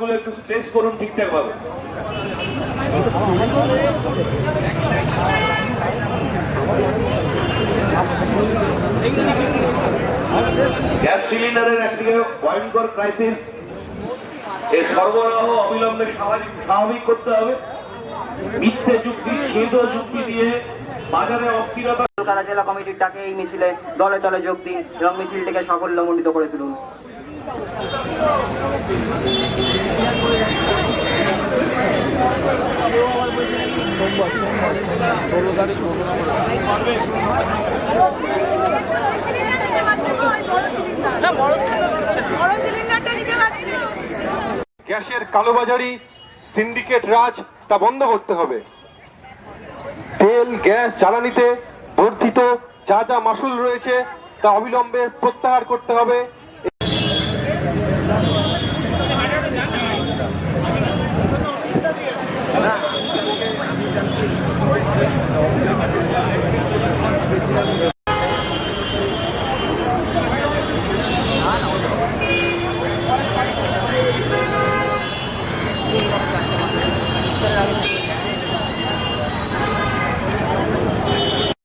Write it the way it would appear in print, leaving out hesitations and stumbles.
গুলো একটু স্ট্রেস করুন ঠিকঠাক ভাবে। গ্যাস সিলিন্ডারের একদিকে ভয়ঙ্কর ক্রাইসিস, এর সরবরাহ অবিলম্বে স্বাভাবিক করতে হবে। মিথ্যে যুক্তি, ছেদ যুক্তি দিয়ে বাজারে অস্থিরতা। কলকাতা জেলা কমিটির ডাকে এই মিছিলে দলে দলে যোগ দিন এবং মিছিলটিকে সাফল্যমণ্ডিত করে তুলুন। গ্যাসের কালোবাজারি, সিন্ডিকেট রাজ তা বন্ধ করতে হবে। তেল, গ্যাস, জ্বালানিতে বর্ধিত যা যা মাসুল রয়েছে তা অবিলম্বে প্রত্যাহার করতে হবে।